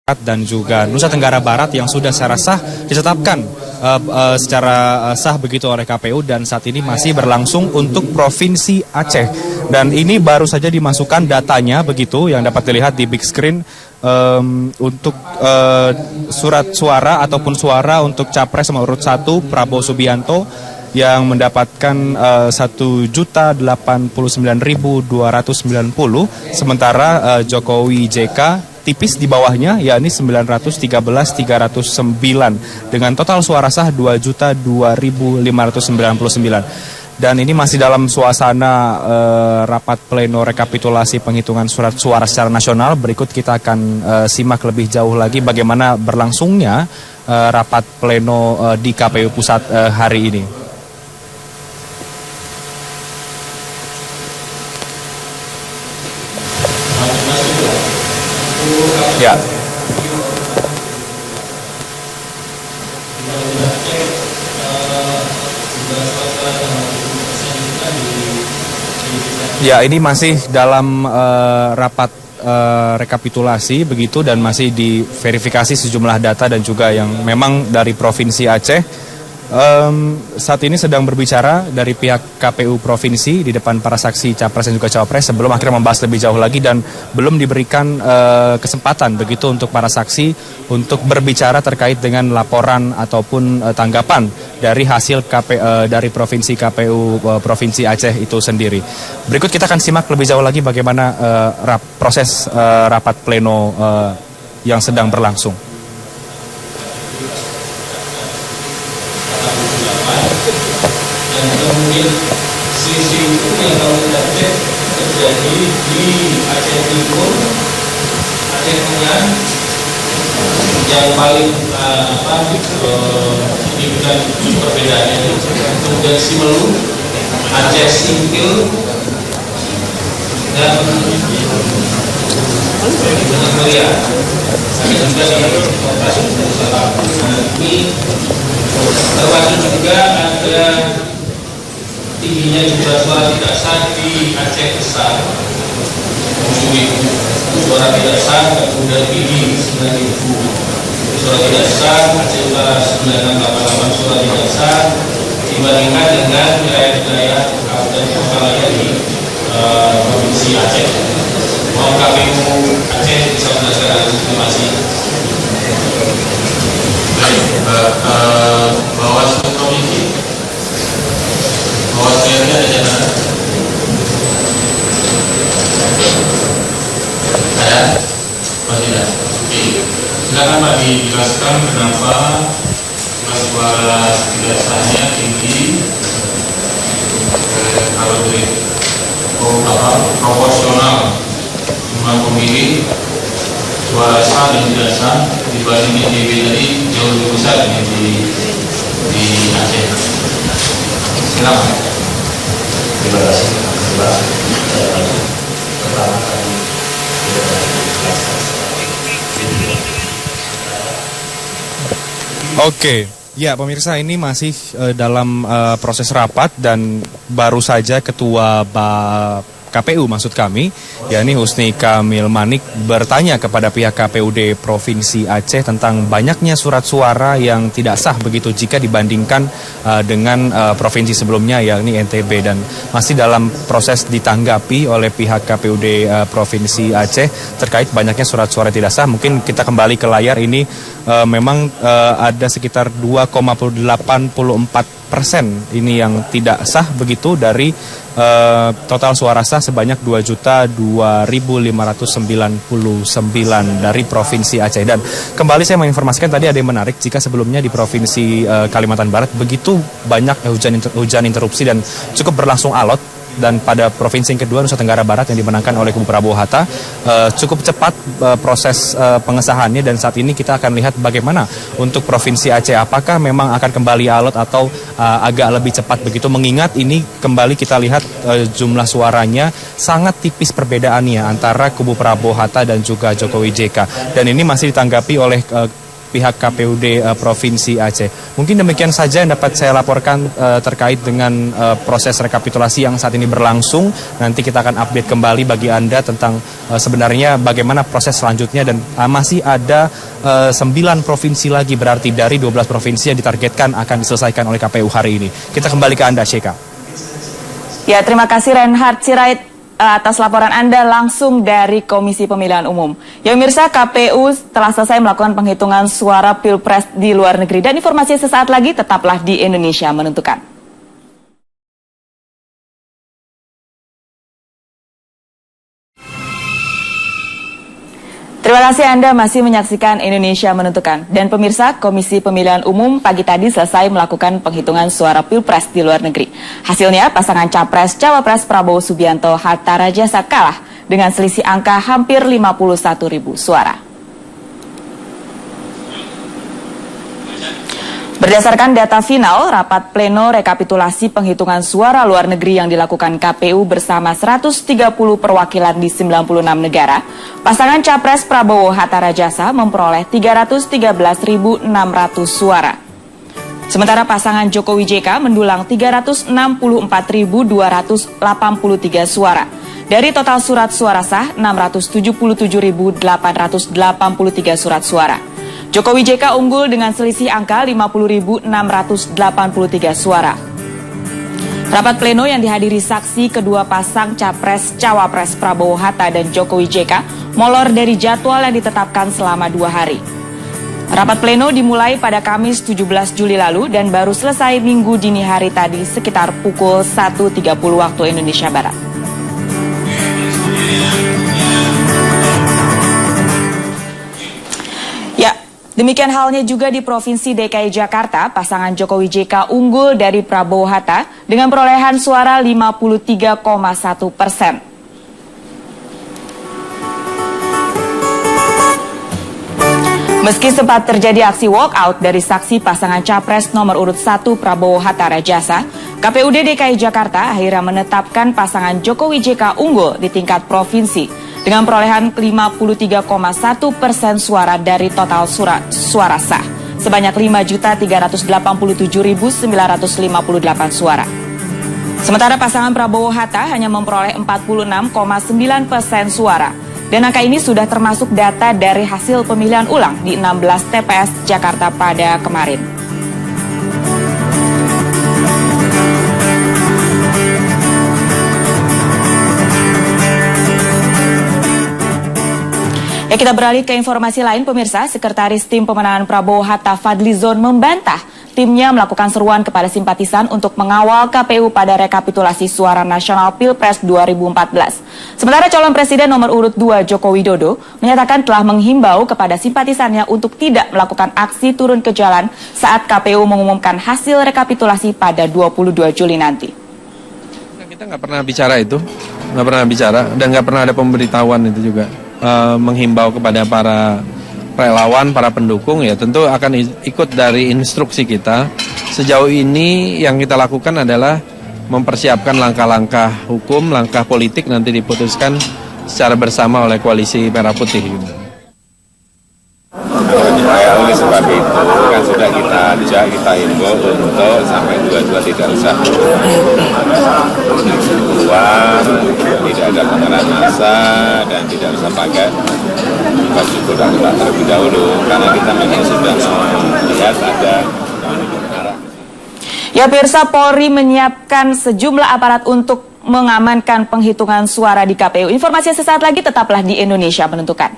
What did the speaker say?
dan juga Nusa Tenggara Barat yang sudah secara sah ditetapkan secara sah begitu oleh KPU dan saat ini masih berlangsung untuk Provinsi Aceh. Dan ini baru saja dimasukkan datanya begitu yang dapat dilihat di big screen untuk surat suara ataupun suara untuk Capres nomor urut 1 Prabowo Subianto yang mendapatkan 1.089.290, sementara Jokowi JK tipis di bawahnya, yakni 913.309 dengan total suara sah 2.002.599. Dan ini masih dalam suasana rapat pleno rekapitulasi penghitungan surat suara secara nasional. Berikut kita akan simak lebih jauh lagi bagaimana berlangsungnya rapat pleno di KPU Pusat hari ini. Ya. Ya, ini masih dalam rapat rekapitulasi begitu dan masih diverifikasi sejumlah data dan juga yang memang dari Provinsi Aceh. Saat ini sedang berbicara dari pihak KPU Provinsi di depan para saksi Capres dan juga Cawapres sebelum akhirnya membahas lebih jauh lagi dan belum diberikan kesempatan begitu untuk para saksi untuk berbicara terkait dengan laporan ataupun tanggapan dari hasil dari Provinsi KPU Provinsi Aceh itu sendiri. Berikut kita akan simak lebih jauh lagi bagaimana proses rapat pleno yang sedang berlangsung. Dan kemudian sisi hukum yang kalau kita cek terjadi di Aceh Timur, Aceh Tengah, yang paling signifikan perbedaannya itu kemudian Simelu, Aceh Singkil, dan Mulia. Ada juga di operasi ini termasuk juga ada tingginya jumlah suara tidak sah di Aceh Besar 7.000 suara tidak sah, kemudian tinggi 9.000 suara tidak sah, Aceh Utara 988 suara tidak sah dibandingkan dengan wilayah-wilayah kabupaten kota lainnya di Provinsi Aceh. Mohon KPU Aceh bisa menjelaskan informasi. Bawaslu Provinsi, Bawaslu RI ada jadwal? Ada? Oh tidak. Oke. Silakan Pak dijelaskan kenapa suara tidak sahnya tinggi kalau dari proporsional jumlah pemilih suara sah dan tidak sah dibanding NTB tadi jauh lebih besar di Aceh. Silakan. Terima kasih. Pertama kali Oke. Ya, pemirsa, ini masih dalam proses rapat dan baru saja Ketua KPU maksud kami, yakni Husni Kamil Manik bertanya kepada pihak KPUD Provinsi Aceh tentang banyaknya surat suara yang tidak sah begitu jika dibandingkan dengan provinsi sebelumnya yakni NTB, dan masih dalam proses ditanggapi oleh pihak KPUD Provinsi Aceh terkait banyaknya surat suara tidak sah. Mungkin kita kembali ke layar ini, memang ada sekitar 2,84% ini yang tidak sah begitu dari total suara sah sebanyak 2.200.599 dari Provinsi Aceh. Dan kembali saya menginformasikan tadi ada yang menarik, jika sebelumnya di Provinsi Kalimantan Barat begitu banyak hujan interupsi dan cukup berlangsung alot, dan pada provinsi yang kedua Nusa Tenggara Barat yang dimenangkan oleh kubu Prabowo Hatta cukup cepat proses pengesahannya, dan saat ini kita akan lihat bagaimana untuk Provinsi Aceh apakah memang akan kembali alot atau agak lebih cepat begitu, mengingat ini kembali kita lihat jumlah suaranya sangat tipis perbedaannya antara kubu Prabowo Hatta dan juga Jokowi JK, dan ini masih ditanggapi oleh pihak KPUD Provinsi Aceh. Mungkin demikian saja yang dapat saya laporkan terkait dengan proses rekapitulasi yang saat ini berlangsung. Nanti kita akan update kembali bagi Anda tentang sebenarnya bagaimana proses selanjutnya, dan masih ada 9 provinsi lagi, berarti dari 12 provinsi yang ditargetkan akan diselesaikan oleh KPU hari ini. Kita kembali ke Anda, Syeka. Ya, terima kasih Reinhard Sirait atas laporan Anda langsung dari Komisi Pemilihan Umum. Ya pemirsa, KPU telah selesai melakukan penghitungan suara Pilpres di luar negeri. Dan informasi sesaat lagi, tetaplah di Indonesia Menentukan. Terima kasih Anda masih menyaksikan Indonesia Menentukan. Dan pemirsa, Komisi Pemilihan Umum pagi tadi selesai melakukan penghitungan suara Pilpres di luar negeri. Hasilnya, pasangan Capres-Cawapres Prabowo Subianto Hatta Rajasa kalah dengan selisih angka hampir 51.000 suara. Berdasarkan data final, rapat pleno rekapitulasi penghitungan suara luar negeri yang dilakukan KPU bersama 130 perwakilan di 96 negara, pasangan Capres Prabowo Hatta Rajasa memperoleh 313.600 suara. Sementara pasangan Jokowi JK mendulang 364.283 suara. Dari total surat suara sah, 677.883 surat suara. Jokowi JK unggul dengan selisih angka 50.683 suara. Rapat pleno yang dihadiri saksi kedua pasang Capres-Cawapres Prabowo Hatta dan Jokowi JK molor dari jadwal yang ditetapkan selama 2 hari. Rapat pleno dimulai pada Kamis 17 Juli lalu dan baru selesai Minggu dini hari tadi sekitar pukul 1.30 waktu Indonesia Barat. Demikian halnya juga di Provinsi DKI Jakarta, pasangan Jokowi JK unggul dari Prabowo Hatta dengan perolehan suara 53,1%. Meski sempat terjadi aksi walkout dari saksi pasangan Capres nomor urut 1 Prabowo Hatta Rajasa, KPUD DKI Jakarta akhirnya menetapkan pasangan Jokowi JK unggul di tingkat provinsi dengan perolehan 53,1% suara dari total suara sah, sebanyak 5.387.958 suara. Sementara pasangan Prabowo Hatta hanya memperoleh 46,9% suara, dan angka ini sudah termasuk data dari hasil pemilihan ulang di 16 TPS Jakarta pada kemarin. Ya, kita beralih ke informasi lain, pemirsa. Sekretaris Tim Pemenangan Prabowo Hatta Fadlizon membantah timnya melakukan seruan kepada simpatisan untuk mengawal KPU pada rekapitulasi suara nasional Pilpres 2014. Sementara calon presiden nomor urut 2 Joko Widodo menyatakan telah menghimbau kepada simpatisannya untuk tidak melakukan aksi turun ke jalan saat KPU mengumumkan hasil rekapitulasi pada 22 Juli nanti. Kita nggak pernah bicara itu, dan nggak pernah ada pemberitahuan itu juga. Menghimbau kepada para relawan, para pendukung, ya tentu akan ikut dari instruksi kita. Sejauh ini yang kita lakukan adalah mempersiapkan langkah-langkah hukum, langkah politik nanti diputuskan secara bersama oleh koalisi Merah Putih. Oleh sebab itu kan sudah kita himbau untuk sampai 22 tidak usah keluar, tidak ada pengerahan massa dan tidak usah pakai baju kurang terlebih dahulu karena kita memang sudah melihat ada. Ya pemirsa, Polri menyiapkan sejumlah aparat untuk mengamankan penghitungan suara di KPU. Informasi sesaat lagi, tetaplah di Indonesia Menentukan.